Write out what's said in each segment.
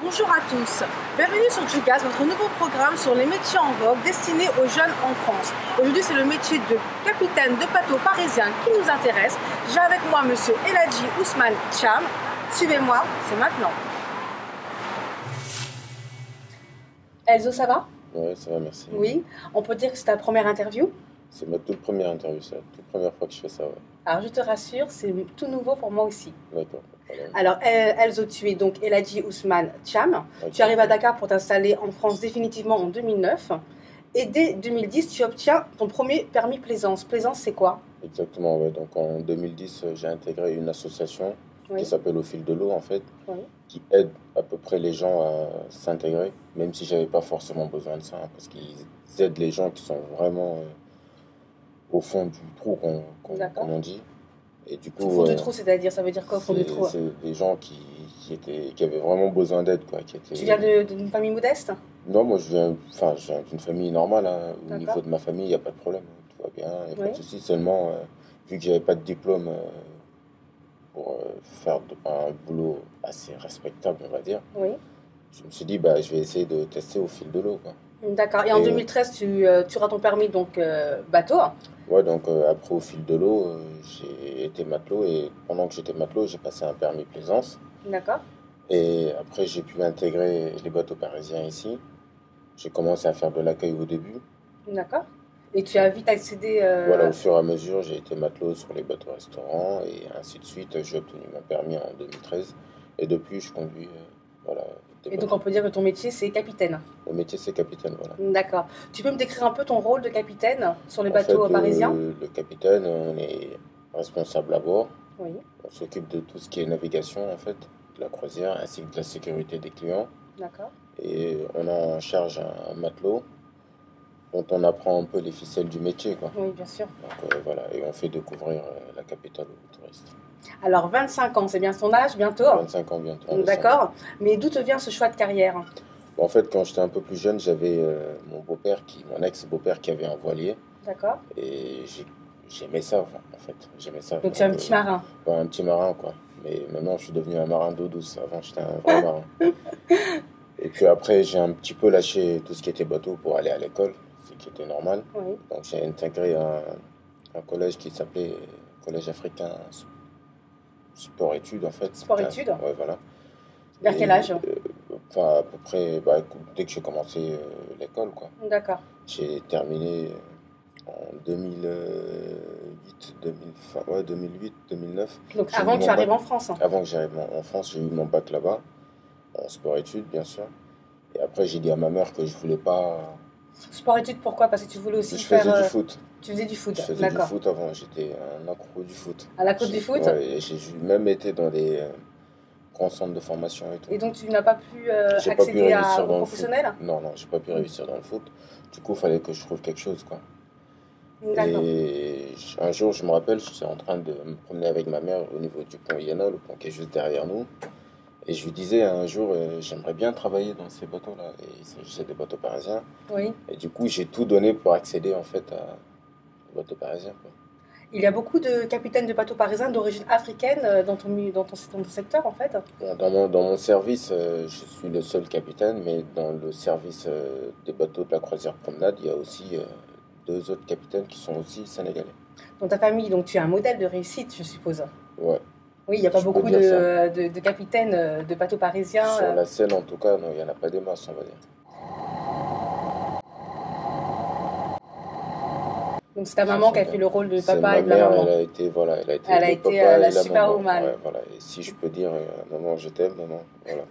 Bonjour à tous, bienvenue sur Jugaz, notre nouveau programme sur les métiers en vogue destinés aux jeunes en France. Aujourd'hui, c'est le métier de capitaine de bateau parisien qui nous intéresse. J'ai avec moi monsieur Eladji Ousmane Cham. Suivez-moi, c'est maintenant. Elzo, ça va? Oui, ça va, merci. Oui, on peut dire que c'est ta première interview? C'est ma toute première interview, c'est la toute première fois que je fais ça, ouais. Alors, je te rassure, c'est tout nouveau pour moi aussi. D'accord, pas de problème. Alors, Elzo, tu es donc Eladji Ousmane Cham. Ok. Tu arrives à Dakar pour t'installer en France définitivement en 2009. Et dès 2010, tu obtiens ton premier permis plaisance. Plaisance, c'est quoi? Exactement, ouais. Donc en 2010, j'ai intégré une association qui s'appelle Au fil de l'eau, en fait, qui aide à peu près les gens à s'intégrer, même si j'avais pas forcément besoin de ça, hein, parce qu'ils aident les gens qui sont vraiment au fond du trou, comme on dit. Et du coup, au fond du trou, c'est-à-dire, ça veut dire quoi au fond du trou? C'est des gens qui avaient vraiment besoin d'aide, quoi. Tu viens d'une famille modeste? Non, moi je viens d'une famille normale, hein. Au niveau de ma famille, il n'y a pas de problème, hein. Tout va bien, il n'y a pas de souci. Seulement, vu que j'avais pas de diplôme pour faire un boulot assez respectable, on va dire, je me suis dit, bah, je vais essayer de tester au fil de l'eau, quoi. D'accord. Et en 2013, tu auras ton permis donc bateau? Ouais, donc après au fil de l'eau, j'ai été matelot et pendant que j'étais matelot, j'ai passé un permis plaisance. D'accord. Et après, j'ai pu intégrer les bateaux parisiens ici. J'ai commencé à faire de l'accueil au début. D'accord. Et tu as vite accédé... Voilà, au fur et à mesure, j'ai été matelot sur les bateaux-restaurants et ainsi de suite. J'ai obtenu mon permis en 2013. Et depuis, je conduis, voilà. Et donc, on peut dire que ton métier, c'est capitaine? Le métier, c'est capitaine, voilà. D'accord. Tu peux me décrire un peu ton rôle de capitaine sur les bateaux parisiens? Le capitaine, on est responsable à bord. Oui. On s'occupe de tout ce qui est navigation, en fait, de la croisière, ainsi que de la sécurité des clients. D'accord. Et on a en charge un matelot dont on apprend un peu les ficelles du métier, quoi. Oui, bien sûr. Donc voilà, et on fait découvrir la capitale aux touristes. Alors, 25 ans, c'est bien son âge, bientôt? 25 ans bientôt. D'accord. Mais d'où te vient ce choix de carrière? En fait, quand j'étais un peu plus jeune, j'avais mon ex-beau-père qui avait un voilier. D'accord. Et j'aimais ça, en fait. J'aimais ça. Donc, tu es un petit marin? Ouais, un petit marin, quoi. Mais maintenant, je suis devenu un marin d'eau douce. Avant, j'étais un vrai marin. Et puis après, j'ai un petit peu lâché tout ce qui était bateau pour aller à l'école, ce qui était normal. Oui. Donc, j'ai intégré un collège qui s'appelait Collège africain sport-études, en fait. Sport-études? Ouais, voilà. Vers quel âge? Enfin, à peu près, bah, dès que j'ai commencé l'école, quoi. D'accord. J'ai terminé en 2008, 2009. Donc, avant que tu arrives en France? Avant que j'arrive en France, j'ai eu mon bac là-bas, en sport-études, bien sûr. Et après, j'ai dit à ma mère que je voulais pas... Sport-études, pourquoi? Parce que tu voulais aussi faire... Je faisais du foot. Tu faisais du foot? Je faisais du foot avant, j'étais un accro du foot. Un accro du foot? Ouais, et j'ai même été dans des grands centres de formation et tout. Et donc, tu n'as pas pu accéder au professionnel? Non, j'ai pas pu réussir dans le foot. Du coup, il fallait que je trouve quelque chose, quoi. D'accord. Et un jour, je me rappelle, j'étais en train de me promener avec ma mère au niveau du pont Iéna, le pont qui est juste derrière nous. Et je lui disais un jour, j'aimerais bien travailler dans ces bateaux-là. Et il s'agissait des bateaux parisiens. Oui. Et du coup, j'ai tout donné pour accéder en fait aux bateaux parisiens, quoi. Il y a beaucoup de capitaines de bateaux parisiens d'origine africaine dans ton secteur, en fait? Bon, dans mon service, je suis le seul capitaine, mais dans le service des bateaux de la croisière promenade, il y a aussi 2 autres capitaines qui sont aussi sénégalais. Dans ta famille, donc tu es un modèle de réussite, je suppose? Ouais. Oui, il n'y a pas beaucoup de capitaines de bateaux parisiens. Sur la Seine, en tout cas, non, il n'y en a pas des masses, on va dire. Donc c'est ta maman qui a fait le rôle de papa et de ma la mère, maman. Elle a été la superwoman. Ouais, voilà. Et si je peux dire, maman, je t'aime, maman, voilà.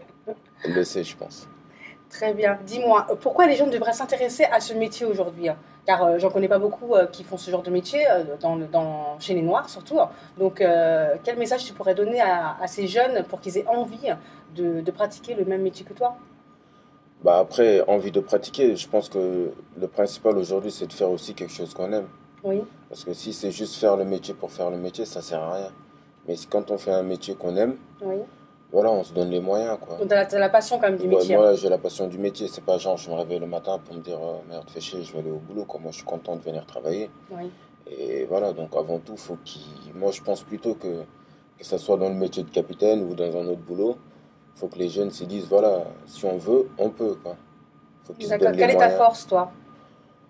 Elle le sait, je pense. Très bien. Dis-moi, pourquoi les gens devraient s'intéresser à ce métier aujourd'hui? Car j'en connais pas beaucoup qui font ce genre de métier, chez les Noirs surtout. Donc, quel message tu pourrais donner à ces jeunes pour qu'ils aient envie de pratiquer le même métier que toi? Bah après, envie de pratiquer, je pense que le principal aujourd'hui, c'est de faire aussi quelque chose qu'on aime. Oui. Parce que si c'est juste faire le métier pour faire le métier, ça sert à rien. Mais quand on fait un métier qu'on aime, oui. Voilà, on se donne les moyens, quoi. Donc t'as la passion quand même du métier. Moi, j'ai la passion du métier. C'est pas genre, je me réveille le matin pour me dire, oh, merde, fais chier, je vais aller au boulot, quoi. Moi, je suis content de venir travailler. Oui. Et voilà, donc avant tout, moi, je pense plutôt que ça soit dans le métier de capitaine ou dans un autre boulot, Il faut que les jeunes se disent, voilà, si on veut, on peut, quoi. Faut qu'ils se D'accord. donnent les Quelle est ta moyens. force, toi?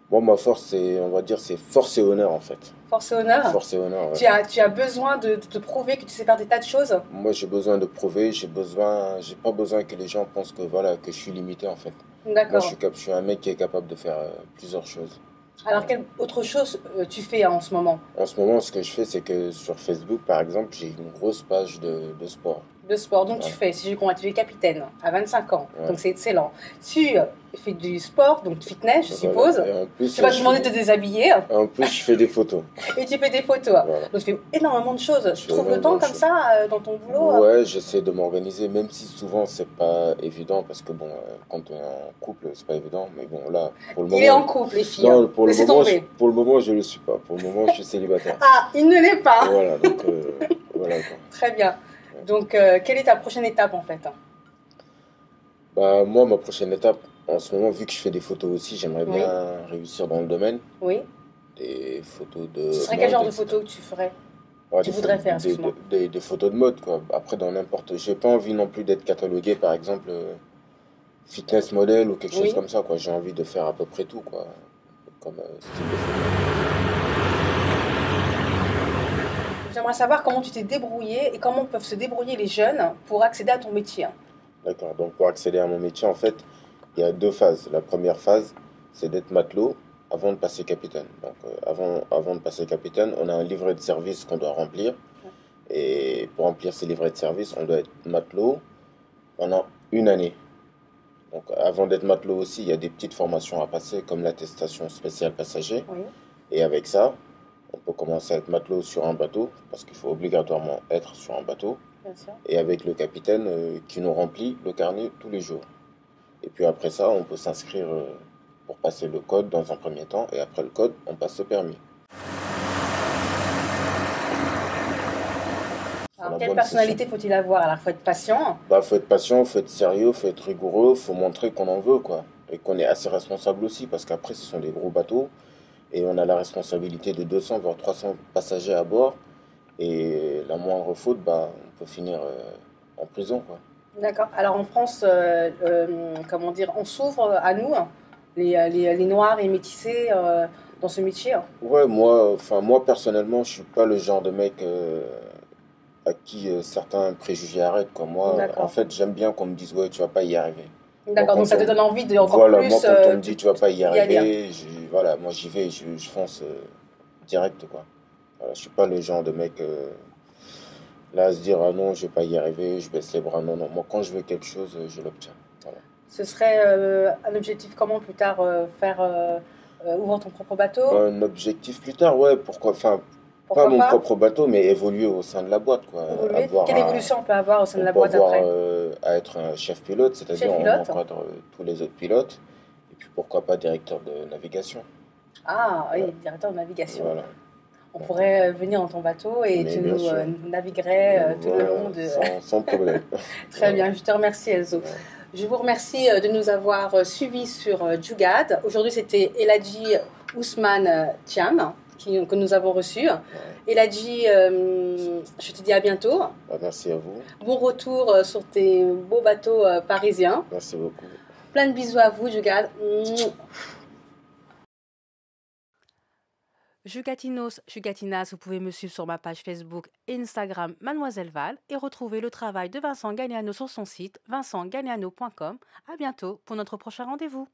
Moi, ma force, c'est, on va dire, c'est force et honneur, en fait. Force et honneur? Force et honneur, ouais. Tu as besoin de te prouver que tu sais faire des tas de choses? Moi, j'ai besoin de prouver, j'ai pas besoin que les gens pensent que, voilà, que je suis limité, en fait. Moi, D'accord. je suis un mec qui est capable de faire plusieurs choses. Alors, quelle autre chose tu fais en ce moment? En ce moment, ce que je fais, c'est que sur Facebook, par exemple, j'ai une grosse page de sport. De sport. Donc, tu Ouais. fais, si j'ai compris, tu es capitaine à 25 ans. Ouais. Donc, c'est excellent. Tu fais du sport, donc fitness, je Voilà. suppose. Et en plus, Tu vas te demander de te déshabiller en plus, je fais des photos. et tu fais des photos. Voilà. Donc, tu fais énormément de choses. Tu fais trouves le énormément temps de comme choses. ça dans ton boulot? Ouais, j'essaie de m'organiser, même si souvent c'est pas évident, parce que bon, quand on est en couple, c'est pas évident. Mais bon, là, pour le Il est en moment. couple, les filles. Non, pour le Laissez moment, tomber. pour le moment, je le suis pas. Pour le moment, je suis célibataire. Ah, il ne l'est pas. Voilà, donc voilà quoi. Très bien. Donc, quelle est ta prochaine étape en fait? Bah, moi, ma prochaine étape, en ce moment, vu que je fais des photos aussi, j'aimerais Oui. bien réussir dans le domaine. Oui. Des photos de Ce serait quel mode, genre de etc. photos que tu ferais? Ouais, Tu voudrais faire, excuse-moi. des photos de mode, quoi. Après, dans n'importe. J'ai pas envie non plus d'être catalogué, par exemple, fitness model ou quelque chose Oui. comme ça, quoi. J'ai envie de faire à peu près tout, quoi. Comme style de photo. J'aimerais savoir comment tu t'es débrouillé et comment peuvent se débrouiller les jeunes pour accéder à ton métier. D'accord. Donc, pour accéder à mon métier, en fait, il y a deux phases. La première phase, c'est d'être matelot avant de passer capitaine. Donc, avant de passer capitaine, on a un livret de service qu'on doit remplir. Et pour remplir ces livrets de service, on doit être matelot pendant une année. Donc, avant d'être matelot aussi, il y a des petites formations à passer, comme l'attestation spéciale passager. Oui, Et avec ça, on peut commencer à être matelot sur un bateau, parce qu'il faut obligatoirement être sur un bateau. bien sûr. Et avec le capitaine qui nous remplit le carnet tous les jours. Et puis après ça, on peut s'inscrire pour passer le code dans un premier temps. Et après le code, on passe le permis. Alors, quelle personnalité faut-il avoir? Alors, il faut être patient. Bah, faut être patient, faut être sérieux, faut être rigoureux, faut montrer qu'on en veut, quoi. Et qu'on est assez responsable aussi, parce qu'après, ce sont des gros bateaux. Et on a la responsabilité de 200 voire 300 passagers à bord. Et la moindre faute, bah, on peut finir en prison, quoi. D'accord. Alors, en France, comment dire, on s'ouvre à nous, les Noirs et métissés, dans ce métier. Ouais, moi personnellement, je suis pas le genre de mec à qui certains préjugés arrêtent, quoi. Moi, en D'accord. fait, j'aime bien qu'on me dise, ouais, tu vas pas y arriver. D'accord, donc ça te donne envie de encore Voilà, plus moi, quand on me dit, tu vas pas y y aller. arriver, voilà, moi, j'y vais, je fonce direct, quoi. Voilà, je suis pas le genre de mec là à se dire, ah non, je vais pas y arriver, je baisse les bras. Non, non, moi, quand je veux quelque chose, je l'obtiens. Voilà. Ce serait un objectif comment plus tard ouvrir ton propre bateau? Un objectif plus tard, ouais, pourquoi, enfin, pas mon propre bateau, mais évoluer au sein de la boîte, quoi. Quelle évolution on peut avoir au sein de la On peut boîte avoir après? à être un chef pilote, c'est-à-dire on encadre tous les autres pilotes, et puis pourquoi pas directeur de navigation. Ah oui, Ouais. directeur de navigation. Voilà. On pourrait venir dans ton bateau et Mais tu bien nous sûr. naviguerais tout le Voilà, long de... sans problème. Très bien, je te remercie Elzo. Ouais. Je vous remercie de nous avoir suivis sur Jugad. Aujourd'hui, c'était Eladji Ousmane Thiam que nous avons reçu. Ouais. Eladji, je te dis à bientôt. Bah, merci à vous. Bon retour sur tes beaux bateaux parisiens. Merci beaucoup. Plein de bisous à vous, Jugad. Jugatinos, Jugatinas, vous pouvez me suivre sur ma page Facebook et Instagram Mademoiselle Val et retrouver le travail de Vincent Gagliano sur son site vincentgagliano.com. À bientôt pour notre prochain rendez-vous.